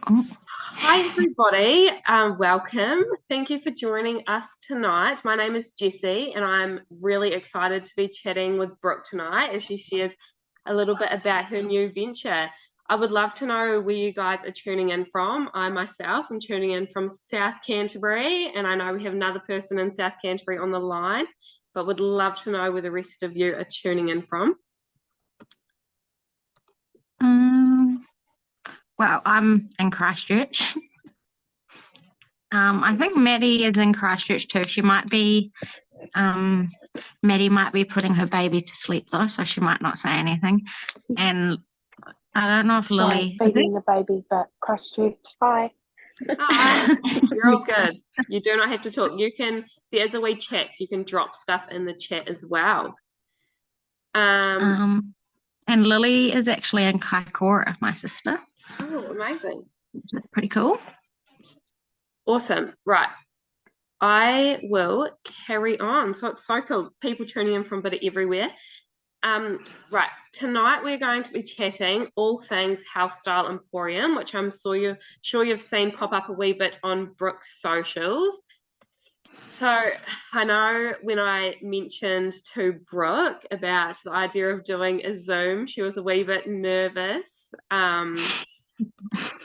Hi, everybody. Welcome. Thank you for joining us tonight. My name is Jessie, and I'm really excited to be chatting with Brooke tonight as she shares a little bit about her new venture. I would love to know where you guys are tuning in from. I myself am tuning in from South Canterbury, and I know we have another person in South Canterbury on the line, but would love to know where the rest of you are tuning in from. Well, I'm in Christchurch. I think Maddie is in Christchurch too. Maddie might be putting her baby to sleep though, so she might not say anything. And I don't know if Lily. Feeding the baby, but Christchurch. Hi. Hi, you're all good. You do not have to talk. There's a wee chat. You can drop stuff in the chat as well. And Lily is actually in Kaikoura, my sister. Oh, amazing. Pretty cool. Awesome. Right. I will carry on. So it's so cool. People tuning in from a bit of everywhere. Right. Tonight we're going to be chatting all things Health Style Emporium, which I'm sure you've seen pop up a wee bit on Brookes' socials. So I know when I mentioned to Brooke about the idea of doing a Zoom, she was a wee bit nervous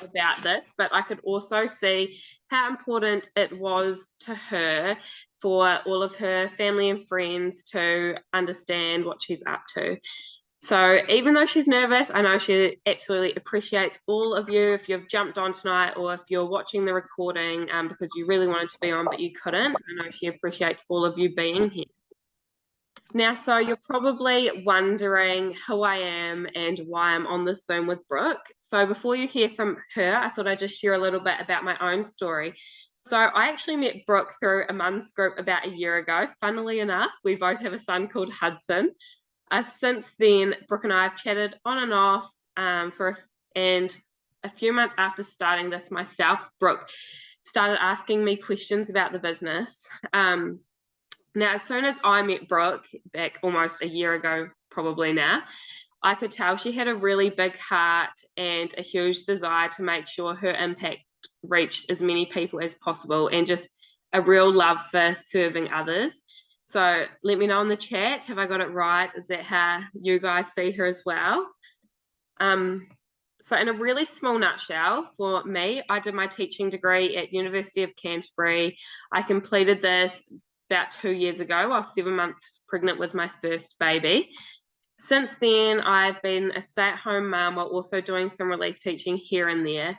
about this, but I could also see how important it was to her for all of her family and friends to understand what she's up to. So even though she's nervous, I know she absolutely appreciates all of you if you've jumped on tonight or if you're watching the recording because you really wanted to be on but you couldn't. I know she appreciates all of you being here. Now, so you're probably wondering who I am and why I'm on this Zoom with Brooke. So before you hear from her, I thought I'd just share a little bit about my own story. So I actually met Brooke through a mum's group about a year ago. Funnily enough, we both have a son called Hudson. Since then, Brooke and I have chatted on and off and a few months after starting this myself, Brooke started asking me questions about the business. Now, as soon as I met Brooke back almost a year ago, probably now, I could tell she had a really big heart and a huge desire to make sure her impact reached as many people as possible and just a real love for serving others. So let me know in the chat, have I got it right? Is that how you guys see her as well? So in a really small nutshell, for me, I did my teaching degree at University of Canterbury. I completed this about 2 years ago. I was 7 months pregnant with my first baby. Since then, I've been a stay-at-home mum while also doing some relief teaching here and there.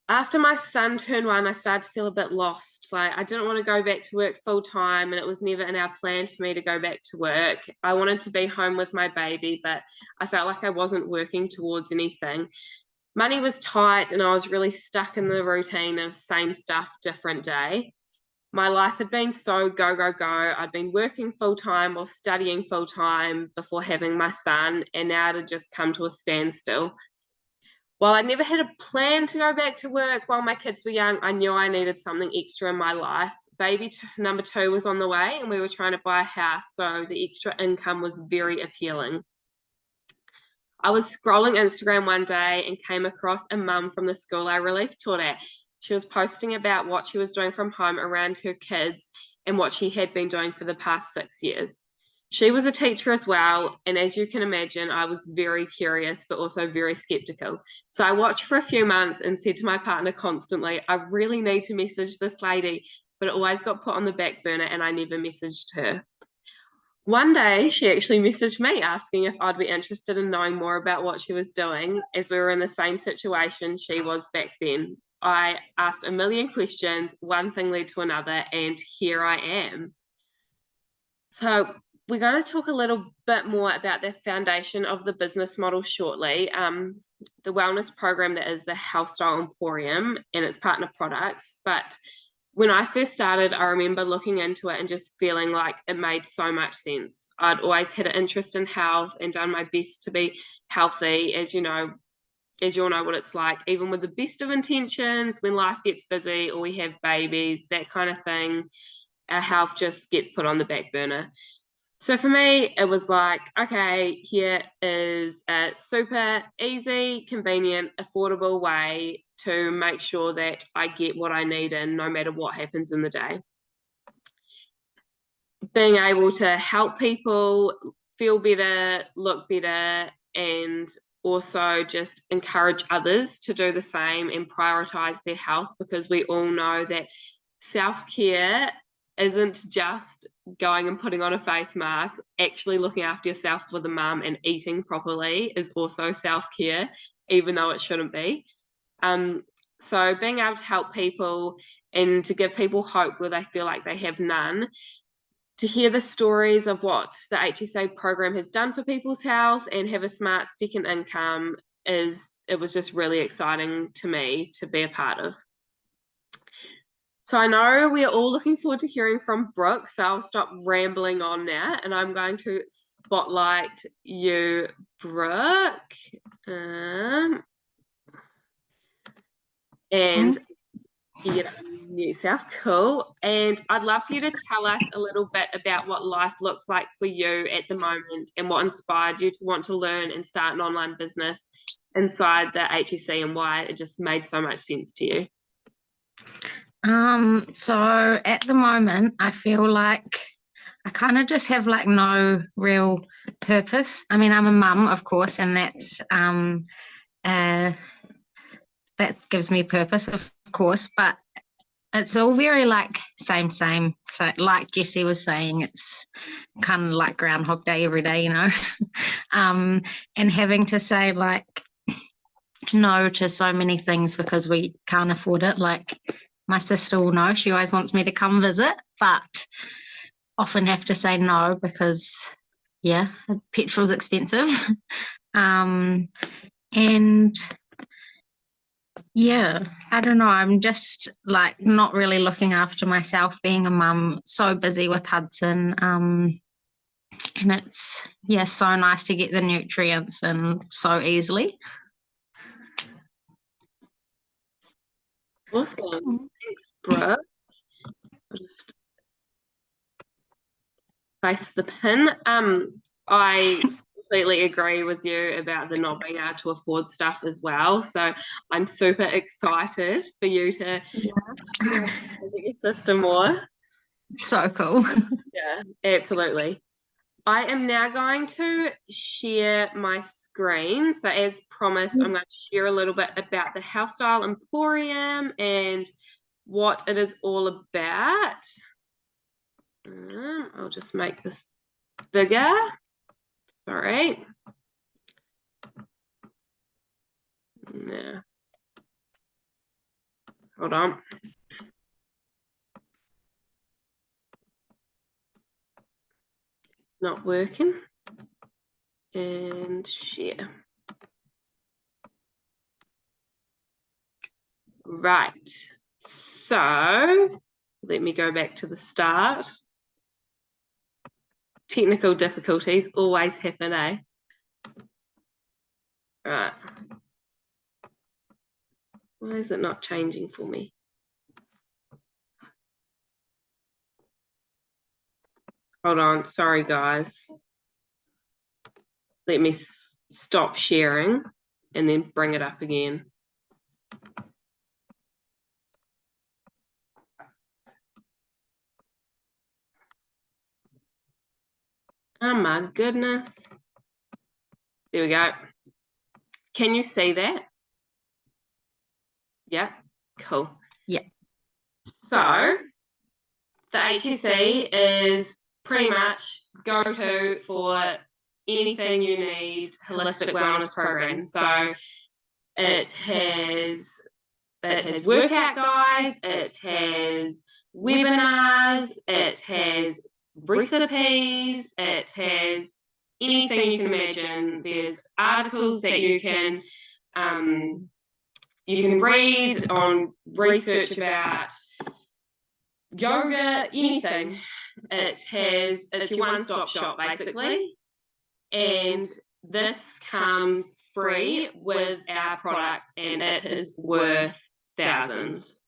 After my son turned 1, I started to feel a bit lost. Like I didn't want to go back to work full time, and it was never in our plan for me to go back to work. I wanted to be home with my baby, but I felt like I wasn't working towards anything. Money was tight, and I was really stuck in the routine of same stuff, different day. My life had been so go, go, go. I'd been working full time or studying full time before having my son, and now it had just come to a standstill. While I never had a plan to go back to work while my kids were young, I knew I needed something extra in my life. Baby number 2 was on the way, and we were trying to buy a house, so the extra income was very appealing. I was scrolling Instagram one day and came across a mum from the school I relief taught at. She was posting about what she was doing from home around her kids and what she had been doing for the past 6 years. She was a teacher as well, and as you can imagine, I was very curious but also very skeptical. So I watched for a few months and said to my partner constantly, I really need to message this lady, but it always got put on the back burner and I never messaged her. One day, she actually messaged me asking if I'd be interested in knowing more about what she was doing, as we were in the same situation she was back then. I asked a million questions, one thing led to another, and here I am. So we're going to talk a little bit more about the foundation of the business model shortly, the wellness program that is the Health Style Emporium and its partner products. But when I first started, I remember looking into it and just feeling like it made so much sense. I'd always had an interest in health and done my best to be healthy, as you all know what it's like, even with the best of intentions, when life gets busy or we have babies, that kind of thing, our health just gets put on the back burner. So for me, it was like, okay, here is a super easy, convenient, affordable way to make sure that I get what I need in no matter what happens in the day. Being able to help people feel better, look better, and also just encourage others to do the same and prioritize their health, because we all know that self-care isn't just going and putting on a face mask. Actually looking after yourself with a mum and eating properly is also self-care, even though it shouldn't be. So being able to help people and to give people hope where they feel like they have none, to hear the stories of what the HSA program has done for people's health and have a smart second income, it was just really exciting to me to be a part of. So I know we are all looking forward to hearing from Brooke, so I'll stop rambling on now and I'm going to spotlight you, Brooke. And yeah, new self, cool. And I'd love for you to tell us a little bit about what life looks like for you at the moment and what inspired you to want to learn and start an online business inside the HSC and why it just made so much sense to you. So at the moment, I feel like I kind of just have like no real purpose. I mean, I'm a mum, of course, and that gives me purpose, of course, but it's all very like same. So like Jessie was saying, it's kind of like Groundhog Day every day, you know. And having to say like no to so many things because we can't afford it. Like my sister will know, she always wants me to come visit, but often have to say no because yeah, petrol's expensive. And yeah, I don't know. I'm just like not really looking after myself, being a mum, so busy with Hudson. And it's, yeah, so nice to get the nutrients in so easily. Awesome. Thanks, Brooke. I'll just place the pin. I completely agree with you about the not being able to afford stuff as well. So I'm super excited for you to visit your sister more. So cool. Yeah, absolutely. I am now going to share my screen. So as promised, I'm going to share a little bit about the Health Style Emporium and what it is all about. I'll just make this bigger. Sorry. No. Hold on. Not working. And share. Right. So let me go back to the start. Technical difficulties always happen, eh? Right. Why is it not changing for me? Hold on. Sorry, guys. Let me stop sharing and then bring it up again. Oh my goodness. There we go. Can you see that? Yeah, cool. Yeah. So the HSC is pretty much go-to for anything you need holistic wellness programs. So it has workout guides, it has webinars, it has recipes, it has anything you can imagine. There's articles that you can read on research about yoga, anything. It's your one-stop shop basically. And this comes free with our products and it is worth thousands.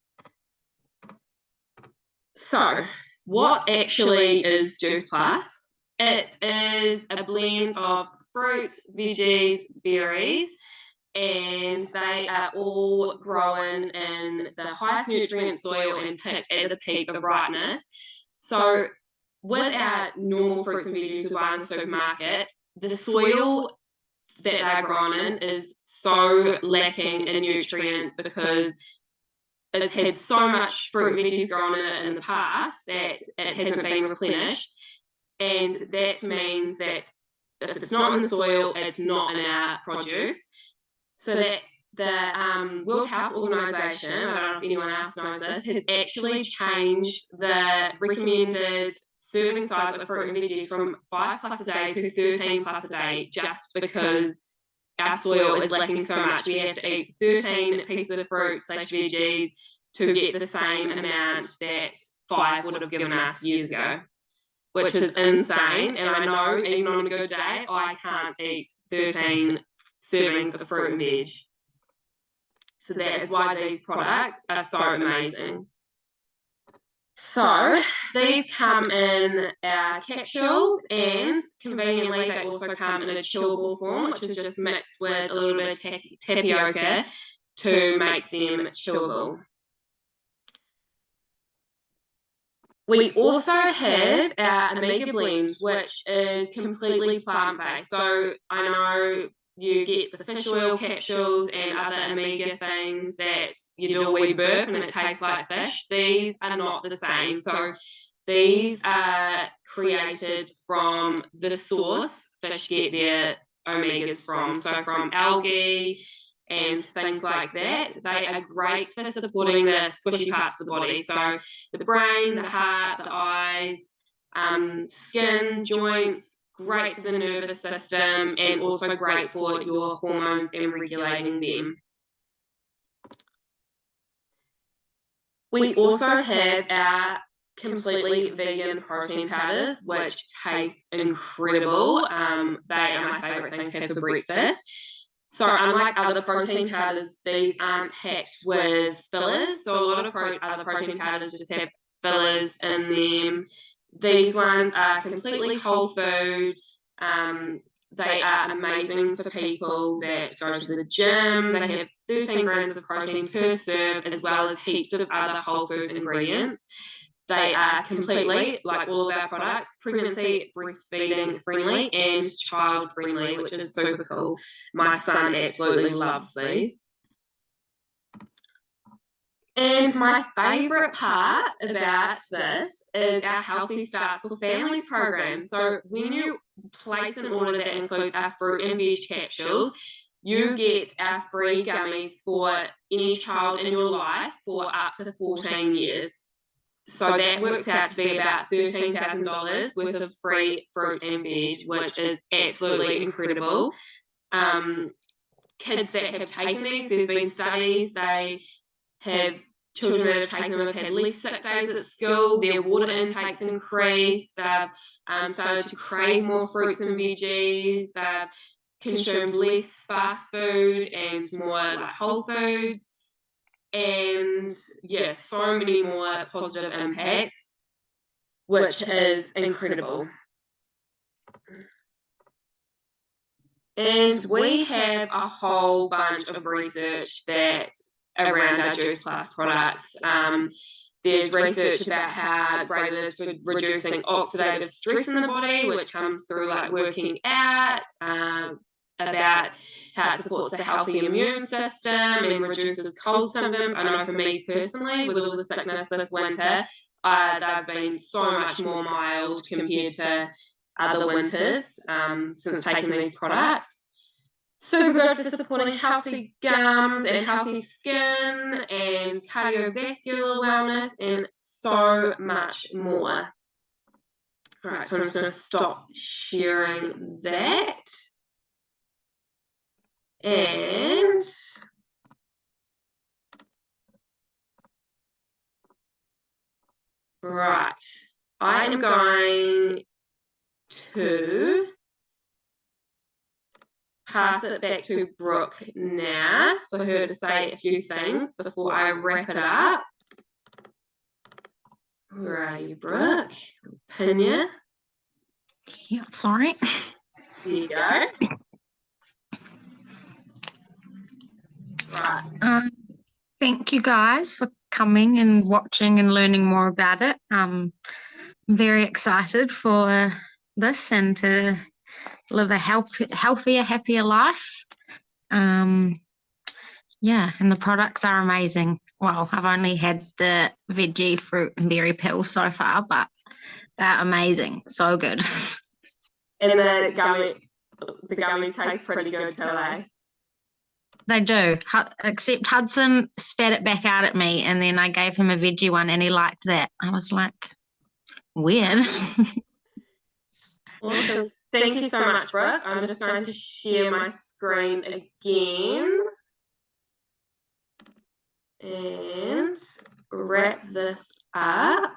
So what actually is Juice Plus It is a blend of fruits, veggies, berries, and they are all grown in the highest nutrient soil and picked at the peak of ripeness. So with our normal fruits and veggies we buy in the supermarket, the soil that they're grown in is so lacking in nutrients because it's had so much fruit and veggies grown in it in the past that it hasn't been replenished. And that means that if it's not in the soil, it's not in our produce. So that the World Health Organization, I don't know if anyone else knows this, has actually changed the recommended serving size of fruit and veggies from 5 plus a day to 13 plus a day, just because our soil is lacking so much. We have to eat 13 pieces of fruit / veggies to get the same amount that 5 would have given us years ago, which is insane. And I know even on a good day, I can't eat 13 servings of fruit and veg. So that is why these products are so amazing. So these come in our capsules, and conveniently they also come in a chewable form, which is just mixed with a little bit of tapioca to make them chewable. We also have our omega blend, which is completely plant-based. So I know you get the fish oil capsules and other omega things that you do a wee burp and it tastes like fish. These are not the same. So these are created from the source fish get their omegas from. So from algae and things like that. They are great for supporting the squishy parts of the body. So the brain, the heart, the eyes, skin, joints, great for the nervous system, and also great for your hormones and regulating them. We also have our completely vegan protein powders, which taste incredible. They are my favourite thing to have for breakfast. So unlike other protein powders, these aren't packed with fillers. So a lot of other protein powders just have fillers in them. These ones are completely whole food. They are amazing for people that go to the gym. They have 13 grams of protein per serve, as well as heaps of other whole food ingredients. They are completely, like all of our products, pregnancy, breastfeeding friendly and child friendly, which is super cool. My son absolutely loves these. And my favourite part about this is our Healthy Starts for Families program. So when you place an order that includes our fruit and veg capsules, you get our free gummies for any child in your life for up to 14 years. So that works out to be about $13,000 worth of free fruit and veg, which is absolutely incredible. Kids that have taken these, there's been studies, they have children that have taken them have had less sick days at school, their water intake's increased, they've started to crave more fruits and veggies, they've consumed less fast food and more like whole foods. And yeah, so many more positive impacts, which is incredible. And we have a whole bunch of research that around our Juice Plus products. There's research about how great it is for reducing oxidative stress in the body, which comes through like working out, about how it supports the healthy immune system and reduces cold symptoms. I know for me personally, with all the sickness this winter, they've been so much more mild compared to other winters since taking these products. Super good for supporting healthy gums and healthy skin and cardiovascular wellness and so much more. All right, so I'm just going to stop sharing that. And right, I am going to pass it back to Brooke now for her to say a few things before I wrap it up. Where are you, Brooke? Pin ya. Yeah, sorry. There you go. Right. Thank you guys for coming and watching and learning more about it. I'm very excited for this and to live a healthier, happier life. Yeah, and the products are amazing. Well, I've only had the veggie, fruit, and berry pills so far, but they're amazing. So good. And the gummies taste pretty good too, eh? They do, except Hudson spat it back out at me, and then I gave him a veggie one, and he liked that. I was like, weird. Awesome. Thank you so much, Brooke. I'm just going to share my screen again and wrap this up.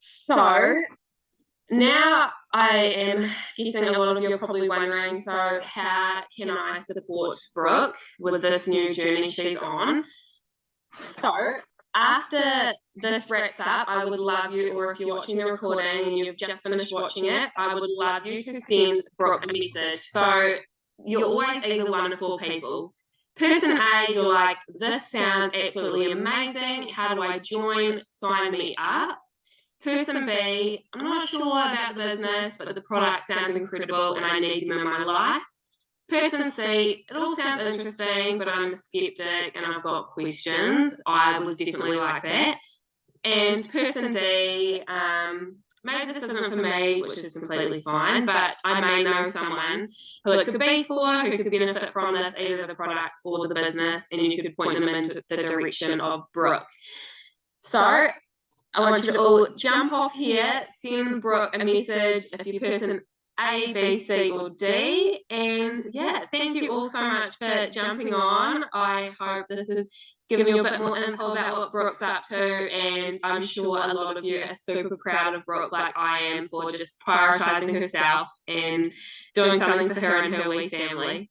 So now I am guessing a lot of you are probably wondering, so how can I support Brooke with this new journey she's on? So after this wraps up, I would love you, or if you're watching the recording and you've just finished watching it, I would love you to send Brooke a message. So you're always either one of four people. Person A, you're like, this sounds absolutely amazing. How do I join? Sign me up. Person B, I'm not sure about the business, but the product sounds incredible and I need them in my life. Person C, it all sounds interesting, but I'm a skeptic and I've got questions. I was definitely like that. And person D, maybe this isn't for me, which is completely fine, but I may know someone who it could be for, who could benefit from this, either the products or the business, and you could point them into the direction of Brooke. So I want you to all jump off here, send Brooke a message if you're person A, B, C, or D. And yeah, thank you all so much for jumping on. I hope this has given you a bit more info about what Brooke's up to, and I'm sure a lot of you are super proud of Brooke, like I am, for just prioritising herself and doing something for her and her wee family.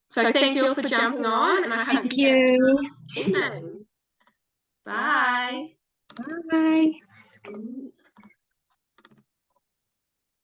So thank you all for jumping on, and I hope Thank you you. have a nice evening. Bye. Bye.